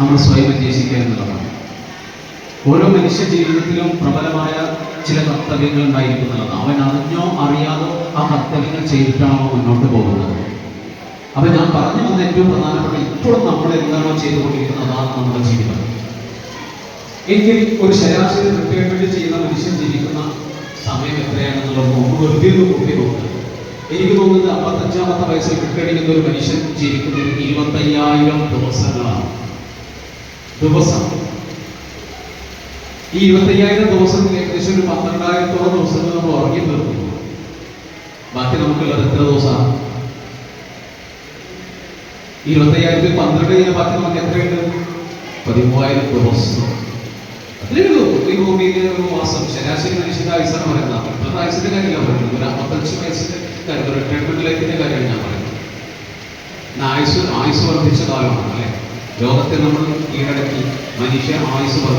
നമ്മൾ സ്വയം അന്വേഷിക്കുക എന്നുള്ളതാണ്. ഓരോ മനുഷ്യ ജീവിതത്തിലും പ്രബലമായ ചില കർത്തവ്യങ്ങൾ ഉണ്ടായിരിക്കുന്നുള്ളത്. അവൻ അറിഞ്ഞോ അറിയാതോ ആ കർത്തവ്യങ്ങൾ ചെയ്തിട്ടാണോ മുന്നോട്ട് പോകുന്നത്. അപ്പൊ ഞാൻ പറഞ്ഞു വന്ന ഏറ്റവും പ്രധാനപ്പെട്ട ഇപ്പോഴും നമ്മൾ എന്താണോ ചെയ്തുകൊണ്ടിരിക്കുന്നത് അതാണ് നമ്മുടെ ജീവിതം. എങ്കിൽ ഒരു ശരാശരി റിട്ടയർമെന്റ് ചെയ്യുന്ന മനുഷ്യൻ ജീവിക്കുന്ന സമയം എത്രയാണെന്നുള്ളത് വെറുതെ നോക്കി നോക്കുക. എനിക്ക് തോന്നുന്നത് 55-ാമത്തെ വയസ്സിൽ വിട്ടടിക്കുന്ന ഒരു മനുഷ്യൻ ജീവിക്കുന്നത് 25,000 ദിവസങ്ങളാണ്. ദിവസം ഈ 25,000 ദിവസത്തിൽ ഏകദേശം ഒരു 12,000-ഓളം ദിവസങ്ങൾ നമ്മൾ ഉറങ്ങി തീർക്കുന്നു. ബാക്കി നമുക്കുള്ളത് എത്ര ദിവസമാണ്? 25,000-ൽ 12 കഴിഞ്ഞാൽ ബാക്കി നമുക്ക് എത്രയുണ്ട്? 13,000 ദിവസം. അത്രേ ഉള്ളൂ. ഈ ഭൂമിയിലെ ഒരു മാസം ശരാശരി മനുഷ്യന്റെ ആയുസാണ് പറയുന്നത്. ഇപ്പോഴത്തെ ആയുസിന്റെ കാര്യമല്ല പറയുന്നത്. ഒരു 55 വയസ്സിന്റെ കാര്യം, ഒരു റിട്ടയർമെന്റ് ലൈഫിന്റെ കാര്യമാണ് ഞാൻ പറയുന്നത്. ആയുസ് വർദ്ധിച്ച കാലമാണ് അല്ലെ? ലോകത്തെ നമ്മൾ കീഴടക്കി മനുഷ്യ ആയുസ് വർദ്ധിച്ചു.